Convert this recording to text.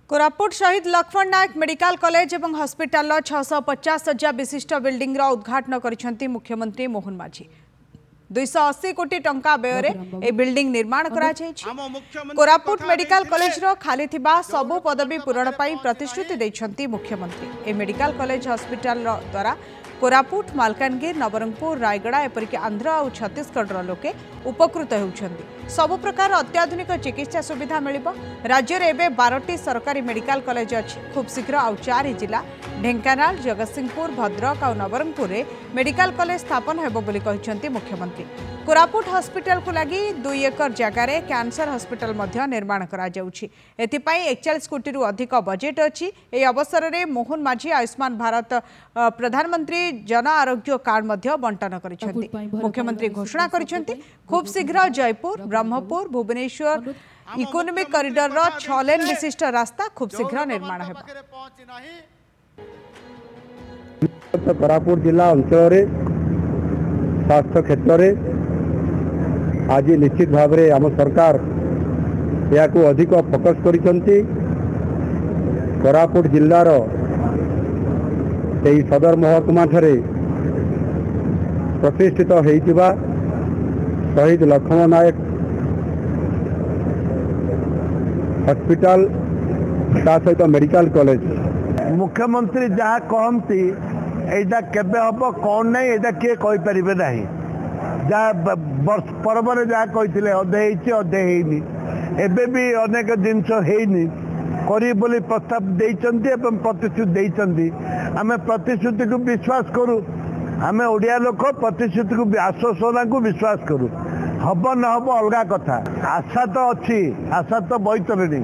कोरापुट शहीद लक्ष्मण नायक medical college और hospital 650 शज्या विशिष्ट बिल्डिंग उद्घाटन कर मुख्यमंत्री मोहन माझी 280 कोटी टंका व्यय ए बिल्डिंग निर्माण करा कोरापुट मेडिकल कॉलेज रो खाली थिबा सबु पदवी पूरण पाई प्रतिश्रुति दैछंती मुख्यमंत्री। ए मेडिकल कॉलेज हॉस्पिटल द्वारा कोरापुट मालकानगिरी नवरंगपुर रायगड़ा एपरिक आंध्र और छत्तीसगढ़ लोके उपकृत होउछंती। सबु प्रकार अत्याधुनिक चिकित्सा सुविधा मिलिबो। राज्य रे एबे 12टी सरकारी मेडिकल कॉलेज अछि। खूब शीघ्र आउ 4 जिला ढेंकानाल जगतसिंहपुर भद्रक और नवरंगपुर रे मेडिकल कॉलेज स्थापन हेबो बोली कहिसंती मुख्यमंत्री। कोरापुट हॉस्पिटल को लगी 2 एकर जगार कैंसर हॉस्पिटल मध्य निर्माण करा जाउछि। एथिपाई 41 कोटी रु अधिक बजेट अछि। ए अवसर रे मोहन माझी आयुष्मान भारत प्रधानमंत्री जन आरोग्य कार्ड मध्य बंटन करिसंती। मुख्यमंत्री घोषणा करिसंती खूब शीघ्र जयपुर ब्रह्मपुर भुवनेश्वर इकोनॉमिक कॉरिडोर रो 6 लेन विशिष्ट रास्ता खूब शीघ्र निर्माण हेबा। कोरापुट जिला अंचल स्वास्थ्य क्षेत्र में आज निश्चित भाव में आम सरकार या अधिक फोकस करिसंती। कोरापुट जिलार सदर महकुमा प्रतिष्ठित होइतिबा शहीद लक्ष्मण नायक हॉस्पिटल सहित मेडिकल कॉलेज मुख्यमंत्री जहाँ कहती एटा केबे हम कौन नहीं एटा किए कहीपर ना जहाँ पर्व जहाँ कही अधे अधे एबे भी अनेक जिनस होनी करी प्रस्ताव देते प्रतिश्रुति देते आम प्रतिश्रुति को विश्वास करूँ। आम ओडिया लोक प्रतिश्रुति को आश्वासना को विश्वास करूँ। हम न हम अलग कथा आशा तो अच्छी आशा तो बैतरणी।